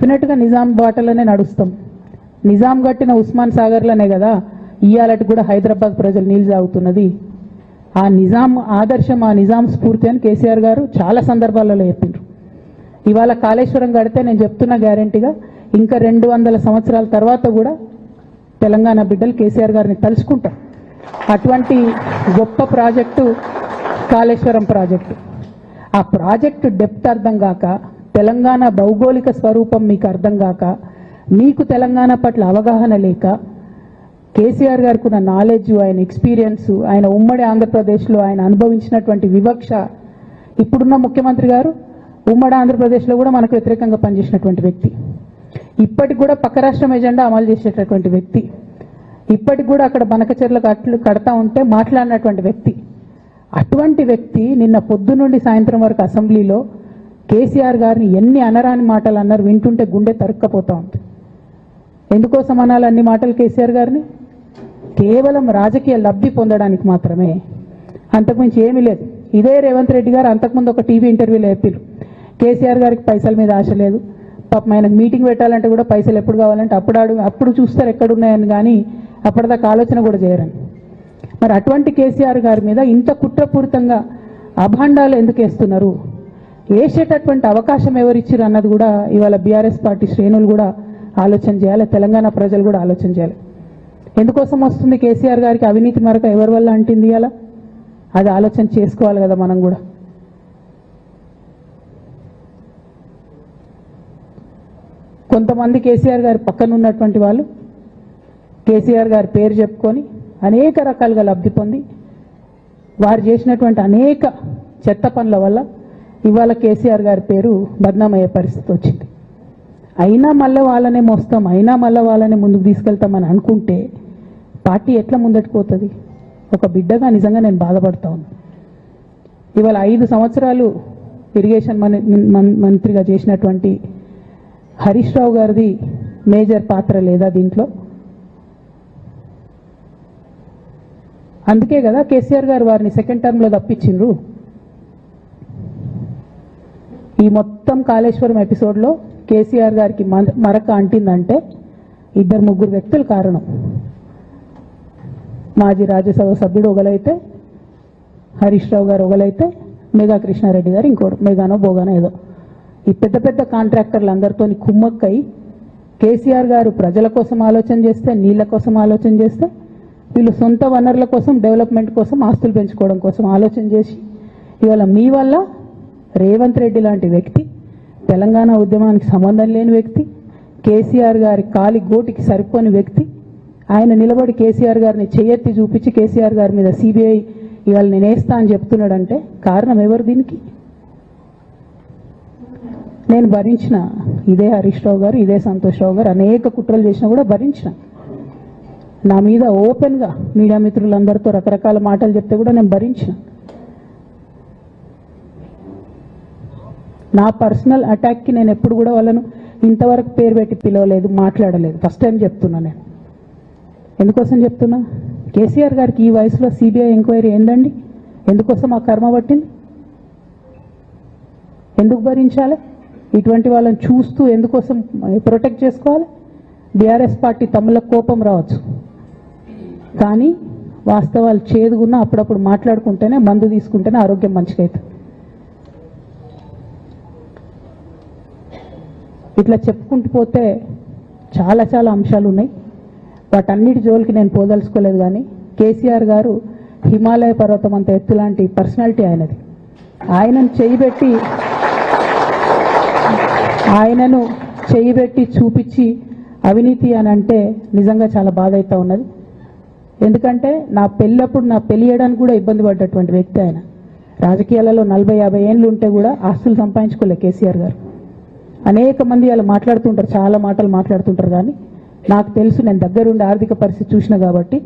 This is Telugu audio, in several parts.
డెఫినెట్గా నిజాం బాటలోనే నడుస్తాం. నిజాం కట్టిన ఉస్మాన్ సాగర్లోనే కదా ఇవాళటి కూడా హైదరాబాద్ ప్రజలు నీళ్ళు తాగుతున్నది. ఆ నిజాం ఆదర్శం, ఆ నిజాం స్ఫూర్తి అని కేసీఆర్ గారు చాలా సందర్భాలలో చెప్పిండ్రు. ఇవాళ కాళేశ్వరం కడితే నేను చెప్తున్నా గ్యారంటీగా ఇంకా 200 సంవత్సరాల తర్వాత కూడా తెలంగాణ బిడ్డలు కేసీఆర్ గారిని తలుచుకుంటారు. అటువంటి గొప్ప ప్రాజెక్టు కాళేశ్వరం ప్రాజెక్టు. ఆ ప్రాజెక్టు డెప్త్ అర్థం కాక, తెలంగాణ భౌగోళిక స్వరూపం మీకు అర్థం కాక, మీకు తెలంగాణ పట్ల అవగాహన లేక, కేసీఆర్ గారికి ఉన్న నాలెడ్జ్, ఆయన ఎక్స్పీరియన్స్, ఆయన ఉమ్మడి ఆంధ్రప్రదేశ్లో ఆయన అనుభవించినటువంటి వివక్ష, ఇప్పుడున్న ముఖ్యమంత్రి గారు ఉమ్మడి ఆంధ్రప్రదేశ్లో కూడా మనకు వ్యతిరేకంగా పనిచేసినటువంటి వ్యక్తి, ఇప్పటికి కూడా పక్క రాష్ట్రం ఎజెండా అమలు చేసేటటువంటి వ్యక్తి, ఇప్పటికి కూడా అక్కడ బనకచెర్లకు అట్లు కడతా ఉంటే మాట్లాడినటువంటి వ్యక్తి. అటువంటి వ్యక్తి నిన్న పొద్దు నుండి సాయంత్రం వరకు అసెంబ్లీలో కేసీఆర్ గారిని ఎన్ని అనరాని మాటలు అన్నారు, వింటుంటే గుండె తరుక్కపోతా ఉంది. ఎందుకోసం అనాలి అన్ని మాటలు కేసీఆర్ గారిని? కేవలం రాజకీయ లబ్ధి పొందడానికి మాత్రమే, అంతకుమించి ఏమీ లేదు. ఇదే రేవంత్ రెడ్డి గారు అంతకుముందు ఒక టీవీ ఇంటర్వ్యూలో చెప్పారు, కేసీఆర్ గారికి పైసల మీద ఆశ లేదు, పాపం ఆయనకు మీటింగ్ పెట్టాలంటే కూడా పైసలు ఎప్పుడు కావాలంటే అప్పుడు చూస్తారు ఎక్కడున్నాయని, కానీ అప్పటిదాకా ఆలోచన కూడా చేయరని. మరి అటువంటి కేసీఆర్ గారి మీద ఇంత కుట్రపూరితంగా అభాండాలు ఎందుకు వేస్తున్నారు? వేసేటటువంటి అవకాశం ఎవరిచ్చారు అన్నది కూడా ఇవాళ బీఆర్ఎస్ పార్టీ శ్రేణులు కూడా ఆలోచన చేయాలి, తెలంగాణ ప్రజలు కూడా ఆలోచన చేయాలి. ఎందుకోసం వస్తుంది కేసీఆర్ గారికి అవినీతి మరక ఎవరి వల్ల అంటింది అలా? అది ఆలోచన చేసుకోవాలి కదా మనం కూడా. కొంతమంది కేసీఆర్ గారి పక్కన ఉన్నటువంటి వాళ్ళు కేసీఆర్ గారి పేరు చెప్పుకొని అనేక రకాలుగా లబ్ధి పొంది వారు చేసినటువంటి అనేక చెత్త పనుల వల్ల ఇవాళ కేసీఆర్ గారి పేరు బద్నామయ్యే పరిస్థితి వచ్చింది. అయినా మళ్ళీ వాళ్ళనే మోస్తాం, అయినా మళ్ళీ వాళ్ళనే ముందుకు తీసుకెళ్తామని అనుకుంటే పార్టీ ఎట్లా ముందట్టుకుపోతుంది? ఒక బిడ్డగా నిజంగా నేను బాధపడతా ఉన్నాను. ఇవాళ 5 సంవత్సరాలు ఇరిగేషన్ మంత్రిగా చేసినటువంటి హరీష్ రావు గారిది మేజర్ పాత్ర లేదా దీంట్లో? అందుకే కదా కేసీఆర్ గారు వారిని సెకండ్ టర్మ్లో తప్పించిండ్రు. ఈ మొత్తం కాళేశ్వరం ఎపిసోడ్లో కేసీఆర్ గారికి మరక అంటిందంటే 2-3 వ్యక్తులు కారణం. మాజీ రాజ్యసభ సభ్యుడు ఒకలైతే, హరీష్ రావు గారు ఒకలైతే, మేఘా కృష్ణారెడ్డి గారు ఇంకోటి, మేఘానో బోగానో ఏదో, ఈ పెద్ద పెద్ద కాంట్రాక్టర్లు అందరితో కుమ్మక్కై కేసీఆర్ గారు ప్రజల కోసం ఆలోచన చేస్తే, నీళ్ల కోసం ఆలోచన చేస్తే, వీళ్ళు సొంత వనరుల కోసం, డెవలప్మెంట్ కోసం, ఆస్తులు పెంచుకోవడం కోసం ఆలోచన చేసి ఇవాళ మీ వల్ల రేవంత్ రెడ్డి లాంటి వ్యక్తి, తెలంగాణ ఉద్యమానికి సంబంధం లేని వ్యక్తి, కేసీఆర్ గారి కాలి గోటికి సరిపోని వ్యక్తి, ఆయన నిలబడి కేసీఆర్ గారిని చేయెత్తి చూపించి కేసీఆర్ గారి మీద సిబిఐ ఇవాళ నేను వేస్తా అని చెప్తున్నాడంటే కారణం ఎవరు దీనికి? నేను భరించిన, ఇదే హరీష్ రావు గారు, ఇదే సంతోష్ రావు గారు అనేక కుట్రలు చేసినా కూడా భరించిన. నా మీద ఓపెన్గా మీడియా మిత్రులందరితో రకరకాల మాటలు చెప్తే కూడా నేను భరించిన. నా పర్సనల్ అటాక్కి నేను ఎప్పుడు కూడా వాళ్ళను ఇంతవరకు పేరు పెట్టి పిలవలేదు, మాట్లాడలేదు. ఫస్ట్ టైం చెప్తున్నా నేను. ఎందుకోసం చెప్తున్నా? కేసీఆర్ గారికి ఈ వయసులో సిబిఐ ఎంక్వైరీ ఏందండి? ఎందుకోసం ఆ కర్మ పట్టింది? ఎందుకు భరించాలి? ఇటువంటి వాళ్ళని చూస్తూ ఎందుకోసం ప్రొటెక్ట్ చేసుకోవాలి? బీఆర్ఎస్ పార్టీ తమ్ముల కోపం రావచ్చు, కానీ వాస్తవాలు చేదుగున్నా అప్పుడప్పుడు మాట్లాడుకుంటేనే, మందు తీసుకుంటేనే ఆరోగ్యం మంచిగా అవుతుంది. ఇట్లా చెప్పుకుంటూ పోతే చాలా చాలా అంశాలు ఉన్నాయి. వాటన్నిటి జోలికి నేను పోదలుచుకోలేదు. కానీ కేసీఆర్ గారు హిమాలయ పర్వతం అంత ఎత్తు లాంటి పర్సనాలిటీ ఆయనది. ఆయనను చేయబెట్టి చూపించి అవినీతి అని అంటే నిజంగా చాలా బాధ అవుతా ఉన్నది. ఎందుకంటే నా పెళ్ళి చేయడానికి కూడా ఇబ్బంది పడ్డటువంటి వ్యక్తి ఆయన. రాజకీయాలలో 40-50 ఏళ్ళు ఉంటే కూడా ఆస్తులు సంపాదించుకోలే కేసీఆర్ గారు. అనేక మంది అలా మాట్లాడుతుంటారు, చాలా మాటలు మాట్లాడుతుంటారు, కానీ నాకు తెలుసు, నేను దగ్గరుండి ఆర్థిక పరిస్థితి చూసిన కాబట్టి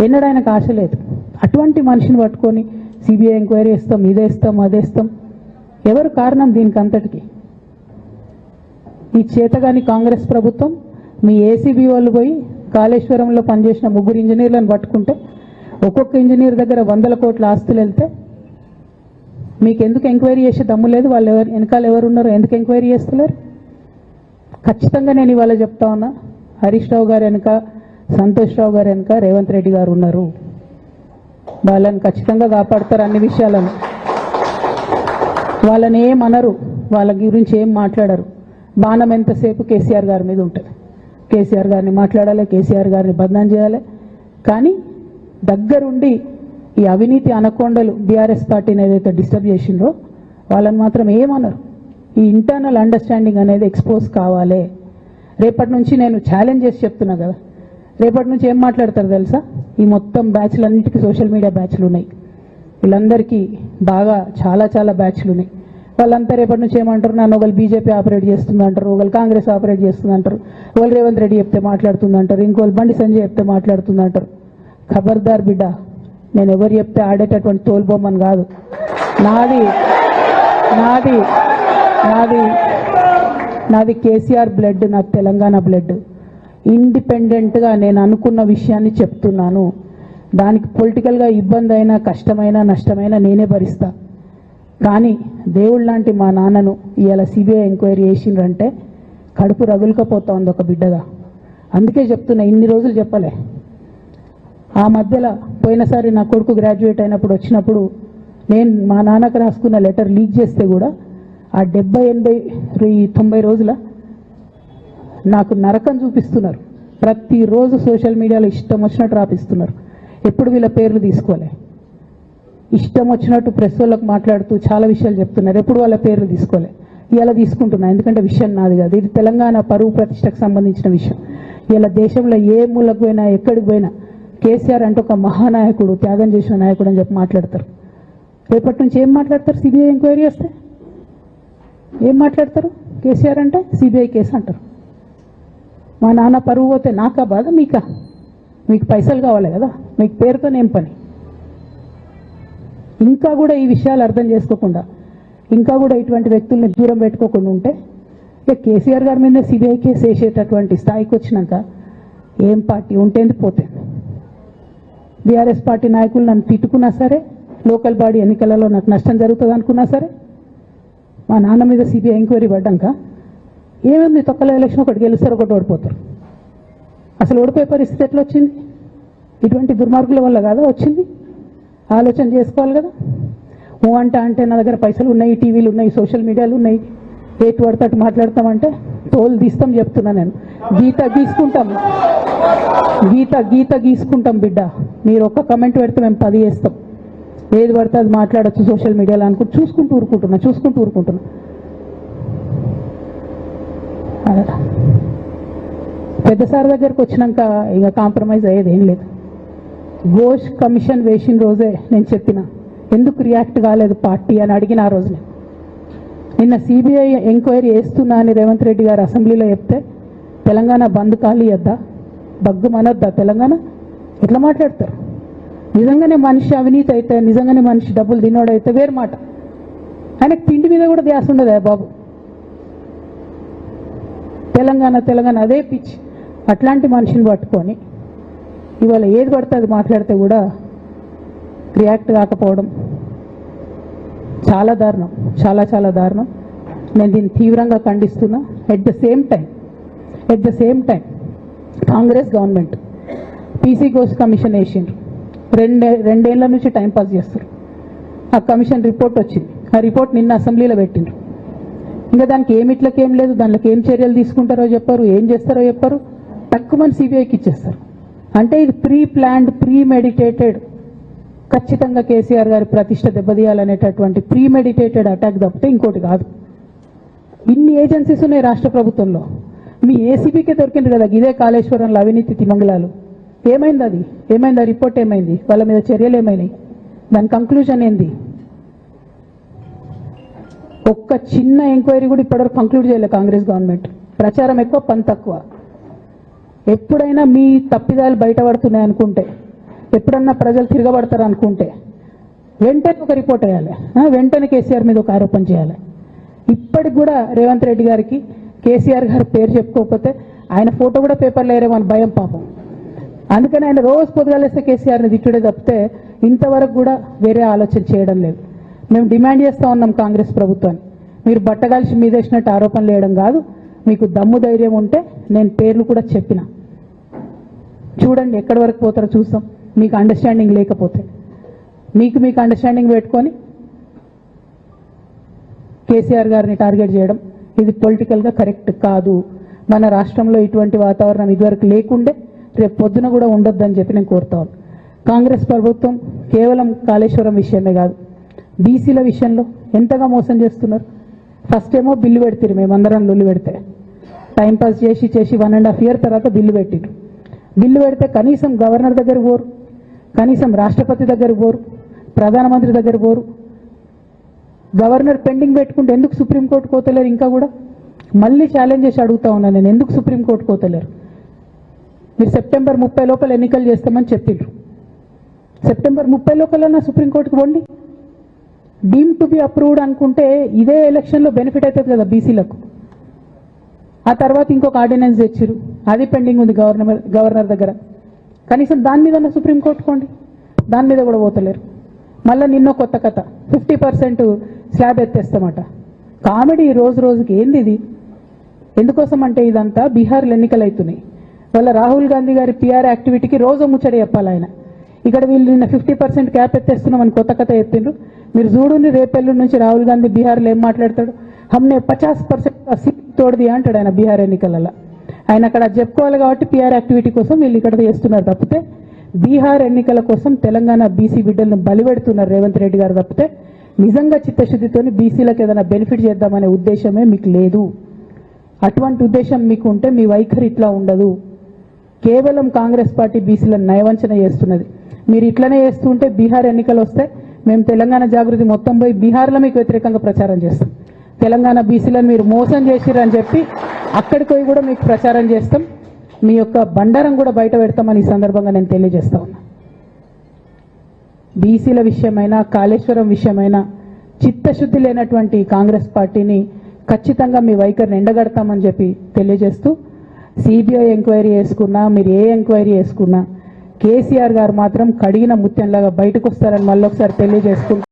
ఎన్నడూ ఆయనకు ఆశ లేదు. అటువంటి మనిషిని పట్టుకొని సిబిఐ ఎంక్వైరీ ఇస్తాం, ఇదేస్తాం, అదేస్తాం. ఎవరు కారణం దీనికి అంతటికి? ఈ చేతగాని కాంగ్రెస్ ప్రభుత్వం మీ ఏసీబీ వాళ్ళు పోయి కాళేశ్వరంలో పనిచేసిన 3 ఇంజనీర్లను పట్టుకుంటే ఒక్కొక్క ఇంజనీర్ దగ్గర 100 కోట్ల ఆస్తులు వెళ్తే మీకు ఎందుకు ఎంక్వైరీ చేసే దమ్ము లేదు? వాళ్ళు వెనకాల ఎవరున్నారో ఎందుకు ఎంక్వైరీ చేస్తలేరు? ఖచ్చితంగా నేను ఇవాళ చెప్తా ఉన్నా, హరీష్ రావు గారు వెనుక, సంతోష్ రావు గారు వెనుక రేవంత్ రెడ్డి గారు ఉన్నారు. వాళ్ళని ఖచ్చితంగా కాపాడతారు అన్ని విషయాలను. వాళ్ళని ఏమనరు, వాళ్ళ గురించి ఏం మాట్లాడరు. బాణం ఎంతసేపు కేసీఆర్ గారి మీద ఉంటుంది. కేసీఆర్ గారిని మాట్లాడాలి, కేసీఆర్ గారిని బదనాం చేయాలి. కానీ దగ్గరుండి ఈ అవినీతి అనకొండలు బీఆర్ఎస్ పార్టీని ఏదైతే డిస్టర్బ్ చేసిండ్రో వాళ్ళని మాత్రం ఏమనరు. ఈ ఇంటర్నల్ అండర్స్టాండింగ్ అనేది ఎక్స్పోజ్ కావాలి. రేపటి నుంచి నేను ఛాలెంజ్ చేసి చెప్తున్నా కదా, రేపటి నుంచి ఏం మాట్లాడతారు తెలుసా? ఈ మొత్తం బ్యాచ్లన్నిటికీ సోషల్ మీడియా బ్యాచ్లు ఉన్నాయి. వీళ్ళందరికీ బాగా చాలా చాలా బ్యాచ్లు ఉన్నాయి. వాళ్ళంతా రేపటి నుంచి ఏమంటారు? నన్ను ఒకళ్ళు బీజేపీ ఆపరేట్ చేస్తుందంటారు, ఒకళ్ళు కాంగ్రెస్ ఆపరేట్ చేస్తుందంటారు, ఒకళ్ళు రేవంత్ రెడ్డి చెప్తే మాట్లాడుతుందంటారు, ఇంకోళ్ళు బండి సంజయ్ చెప్తే మాట్లాడుతుందంటారు. ఖబర్దార్ బిడ్డ, నేను ఎవరు చెప్తే ఆడేటటువంటి తోలుబొమ్మని కాదు. నాది నాది నాది నాది కేసీఆర్ బ్లడ్, నాది తెలంగాణ బ్లడ్. ఇండిపెండెంట్గా నేను అనుకున్న విషయాన్ని చెప్తున్నాను. దానికి పొలిటికల్గా ఇబ్బంది అయినా, కష్టమైనా, నష్టమైనా నేనే భరిస్తా. కానీ దేవుళ్ళ లాంటి మా నాన్నను ఇవాళ సిబిఐ ఎంక్వైరీ చేసిండ్రంటే కడుపు రగులుకపోతా ఉంది ఒక బిడ్డగా. అందుకే చెప్తున్నా, ఇన్ని రోజులు చెప్పలే. ఆ మధ్యలో పోయినసారి నా కొడుకు గ్రాడ్యుయేట్ అయినప్పుడు వచ్చినప్పుడు నేను మా నాన్నకు రాసుకున్న లెటర్ లీక్ చేస్తే కూడా ఆ 70, 80, 90 రోజుల నాకు నరకం చూపిస్తున్నారు. ప్రతిరోజు సోషల్ మీడియాలో ఇష్టం వచ్చినట్టు రాపిస్తున్నారు. ఎప్పుడు వీళ్ళ పేర్లు తీసుకోలే, ఇష్టం వచ్చినట్టు ప్రెస్ వాళ్ళకు మాట్లాడుతూ చాలా విషయాలు చెప్తున్నారు. ఎప్పుడు వాళ్ళ పేర్లు తీసుకోలే. ఇలా తీసుకుంటున్నా, ఎందుకంటే విషయం నాది కాదు, ఇది తెలంగాణ పరువు ప్రతిష్టకు సంబంధించిన విషయం. ఇలా దేశంలో ఏ మూలకు పోయినా, ఎక్కడికి పోయినా కేసీఆర్ అంటే ఒక మహానాయకుడు, త్యాగం చేసిన నాయకుడు అని చెప్పి మాట్లాడతారు. రేపటి నుంచి ఏం మాట్లాడతారు? సిబిఐ ఎంక్వైరీ చేస్తే ఏం మాట్లాడతారు? కేసీఆర్ అంటే సిబిఐ కేసు అంటారు. మా నాన్న పరువు పోతే నాకా బాధ, మీకా? మీకు పైసలు కావాలి కదా, మీకు పేరుతోనేం పని? ఇంకా కూడా ఈ విషయాలు అర్థం చేసుకోకుండా, ఇంకా కూడా ఇటువంటి వ్యక్తుల్ని దూరం పెట్టుకోకుండా ఉంటే ఇక కేసీఆర్ గారి మీద సిబిఐ కేసు వేసేటటువంటి స్థాయికి వచ్చినాక ఏం పార్టీ ఉంటేంది పోతే. బీఆర్ఎస్ పార్టీ నాయకులు నన్ను తిట్టుకున్నా సరే, లోకల్ బాడీ ఎన్నికలలో నాకు నష్టం జరుగుతుంది అనుకున్నా సరే, మా నాన్న మీద సిబిఐ ఎంక్వైరీ పడ్డాక ఏముంది, తొక్కల ఎలక్షన్ ఒకటి గెలుస్తారు, ఒకటి ఓడిపోతారు. అసలు ఓడిపోయే పరిస్థితి ఎట్లా వచ్చింది? ఇటువంటి దుర్మార్గుల వల్ల కాదా వచ్చింది? ఆలోచన చేసుకోవాలి కదా. ఓ అంటే నా దగ్గర పైసలు ఉన్నాయి, టీవీలు ఉన్నాయి, సోషల్ మీడియాలు ఉన్నాయి, ఏటు పడితే అటు మాట్లాడతామంటే తోలు తీస్తాం చెప్తున్నా నేను. గీత గీసుకుంటాం బిడ్డ. మీరు ఒక్క కమెంట్ పెడితే మేము 10 చేస్తాం. ఏది పడితే అది మాట్లాడచ్చు సోషల్ మీడియాలో అనుకుంటూ చూసుకుంటూ ఊరుకుంటున్నా. పెద్ద సార్ దగ్గరకు వచ్చినాక ఇక కాంప్రమైజ్ అయ్యేది ఏం లేదు. ఘోష్ కమిషన్ వేసిన రోజే నేను చెప్పిన, ఎందుకు రియాక్ట్ కాలేదు పార్టీ అని అడిగిన ఆ రోజునే. నిన్న సిబిఐ ఎంక్వైరీ వేస్తున్నా అని రేవంత్ రెడ్డి గారు అసెంబ్లీలో చెప్తే తెలంగాణ బంద్ ఖాళీ వద్దా, బగ్గు మనొద్దా తెలంగాణ? ఎట్లా మాట్లాడతారు? నిజంగానే మనిషి అవినీతి అయితే, నిజంగానే మనిషి డబ్బులు తినోడైతే వేరు మాట. ఆయనకు తిండి మీద కూడా ధ్యాస ఉండదా బాబు? తెలంగాణ అదే పిచ్చి. అట్లాంటి మనిషిని పట్టుకొని ఇవాళ ఏది పడితే అది మాట్లాడితే కూడా రియాక్ట్ కాకపోవడం చాలా దారుణం, చాలా దారుణం. నేను దీన్ని తీవ్రంగా ఖండిస్తున్నా. At the same time Congress government PC Ghosh commission వేసిండ్రు. రెండేళ్ల నుంచి టైంపాస్ చేస్తారు. ఆ కమిషన్ రిపోర్ట్ వచ్చింది. ఆ రిపోర్ట్ నిన్న అసెంబ్లీలో పెట్టిండ్రు. ఇంకా దానికి ఏమిట్లకేం లేదు, దాంట్లోకి ఏం చర్యలు తీసుకుంటారో చెప్పారు, ఏం చేస్తారో చెప్పారు. తక్కువ మంది సిబిఐకి ఇచ్చేస్తారు. అంటే ఇది ప్రీ ప్లాన్డ్, ప్రీ మెడిటేటెడ్, ఖచ్చితంగా కేసీఆర్ గారి ప్రతిష్ట దెబ్బతీయాలనేటటువంటి ప్రీ మెడిటేటెడ్ అటాక్ తప్పితే ఇంకోటి కాదు. ఇన్ని ఏజెన్సీస్ ఉన్నాయి రాష్ట్ర ప్రభుత్వంలో. మీ ఏసీబీకే దొరికింది కదా ఇదే కాళేశ్వరంలో అవినీతి తిమంగళాలు. ఏమైంది అది? ఏమైంది ఆ రిపోర్ట్? ఏమైంది? వాళ్ళ మీద చర్యలు ఏమైనాయి? దాని కంక్లూజన్ ఏంది? ఒక్క చిన్న ఎంక్వైరీ కూడా ఇప్పటివరకు కంక్లూడ్ చేయలేదు కాంగ్రెస్ గవర్నమెంట్. ప్రచారం ఎక్కువ, పని తక్కువ. ఎప్పుడైనా మీ తప్పిదాలు బయటపడుతున్నాయి అనుకుంటే, ఎప్పుడన్నా ప్రజలు తిరగబడతారు అనుకుంటే వెంటనే ఒక రిపోర్ట్ వేయాలి, వెంటనే కేసీఆర్ మీద ఒక ఆరోపణ చేయాలి. ఇప్పటికి కూడా రేవంత్ రెడ్డి గారికి కేసీఆర్ గారి పేరు చెప్పుకోకపోతే ఆయన ఫోటో కూడా పేపర్లో వేరేమని భయం పాపం. అందుకని ఆయన రోజు పొద్దుగాలేస్తే కేసీఆర్ని తిట్టుడే తప్పితే ఇంతవరకు కూడా వేరే ఆలోచన చేయడం లేదు. మేము డిమాండ్ చేస్తూ ఉన్నాం కాంగ్రెస్ ప్రభుత్వాన్ని, మీరు బట్టగాల్చి మీదేసినట్టు ఆరోపణలు వేయడం కాదు, మీకు దమ్ము ధైర్యం ఉంటే నేను పేర్లు కూడా చెప్పిన, చూడండి ఎక్కడి వరకు పోతారో చూస్తాం. మీకు అండర్స్టాండింగ్ లేకపోతే మీకు అండర్స్టాండింగ్ పెట్టుకొని కేసీఆర్ గారిని టార్గెట్ చేయడం ఇది పొలిటికల్గా కరెక్ట్ కాదు. మన రాష్ట్రంలో ఇటువంటి వాతావరణం ఇదివరకు లేకుండే, రేపు పొద్దున కూడా ఉండొద్దని చెప్పి నేను కోరుతాను. కాంగ్రెస్ ప్రభుత్వం కేవలం కాళేశ్వరం విషయమే కాదు, బీసీల విషయంలో ఎంతగా మోసం చేస్తున్నారు. ఫస్ట్ ఏమో బిల్లు పెడతారు, మేమందరం లొల్లి పెడితే టైంపాస్ చేసి 1.5 year తర్వాత బిల్లు పెట్టిరు. బిల్లు పెడితే కనీసం గవర్నర్ దగ్గర పోరు, కనీసం రాష్ట్రపతి దగ్గర పోరు, ప్రధానమంత్రి దగ్గర పోరు. గవర్నర్ పెండింగ్ పెట్టుకుంటే ఎందుకు సుప్రీంకోర్టు కోతలేరు? ఇంకా కూడా మళ్ళీ ఛాలెంజ్ చేసి అడుగుతా ఉన్నాను నేను, ఎందుకు సుప్రీంకోర్టు కోతలేరు? మీరు September 30 లోపల ఎన్నికలు చేస్తామని చెప్పిండ్రు. September 30 లోపల సుప్రీంకోర్టుకు పోండి. డీమ్ టు బి అప్రూవ్డ్ అనుకుంటే ఇదే ఎలక్షన్లో బెనిఫిట్ అవుతుంది కదా బీసీలకు. ఆ తర్వాత ఇంకొక ఆర్డినెన్స్ తెచ్చిరు, అది పెండింగ్ ఉంది గవర్నర్ దగ్గర. కనీసం దాని మీద సుప్రీంకోర్టు కోండి, దాని మీద కూడా పోతలేరు. మళ్ళీ నిన్న కొత్త కథ 50% స్లాబ్ ఎత్తేస్తామట. కామెడీ రోజు రోజుకి ఏంది ఇది? ఎందుకోసం అంటే ఇదంతా బీహార్లో ఎన్నికలు అవుతున్నాయి. వాళ్ళ రాహుల్ గాంధీ గారి పిఆర్ యాక్టివిటీకి రోజు ముచ్చడి చెప్పాలి ఆయన. ఇక్కడ వీళ్ళు నిన్న 50% క్యాప్ ఎత్తేస్తున్నామని కొత్త కథ ఎత్తిండ్రు. మీరు చూడుని రేపెల్లుండి నుంచి రాహుల్ గాంధీ బీహార్లో ఏం మాట్లాడతాడు, హమ్నే 50% సీట్ తోడది అంటాడు ఆయన బీహార్ ఎన్నికలలో. ఆయన అక్కడ చెప్పుకోవాలి కాబట్టి పిఆర్ యాక్టివిటీ కోసం వీళ్ళు ఇక్కడ చేస్తున్నారు తప్పితే, బీహార్ ఎన్నికల కోసం తెలంగాణ బీసీ బిడ్డలను బలిపెడుతున్నారు రేవంత్ రెడ్డి గారు తప్పితే, నిజంగా చిత్తశుద్ధితోని బీసీలకు ఏదైనా బెనిఫిట్ చేద్దామనే ఉద్దేశమే మీకు లేదు. అటువంటి ఉద్దేశం మీకు ఉంటే మీ వైఖరి ఇట్లా ఉండదు. కేవలం కాంగ్రెస్ పార్టీ బీసీలను నయవంచన చేస్తున్నది. మీరు ఇట్లనే చేస్తుంటే బీహార్ ఎన్నికలు వస్తే మేము తెలంగాణ జాగృతి మొత్తం పోయి బీహార్లో మీకు వ్యతిరేకంగా ప్రచారం చేస్తాం. తెలంగాణ బీసీలను మీరు మోసం చేసిరని చెప్పి అక్కడికి పోయి కూడా మీకు ప్రచారం చేస్తాం. మీ యొక్క బండారం కూడా బయట పెడతామని ఈ సందర్భంగా నేను తెలియజేస్తా ఉన్నా. బీసీల విషయమైనా కాళేశ్వరం విషయమైనా చిత్తశుద్ధి లేనటువంటి కాంగ్రెస్ పార్టీని ఖచ్చితంగా మీ వైఖరిని ఎండగడతామని చెప్పి తెలియజేస్తూ, సిబిఐ ఎంక్వైరీ చేసుకున్నా మీరు ఏ ఎంక్వైరీ చేసుకున్నా కేసీఆర్ గారు మాత్రం కడిగిన ముత్యంలాగా బయటకు వస్తారని మళ్ళొకసారి తెలియజేసుకుంటూ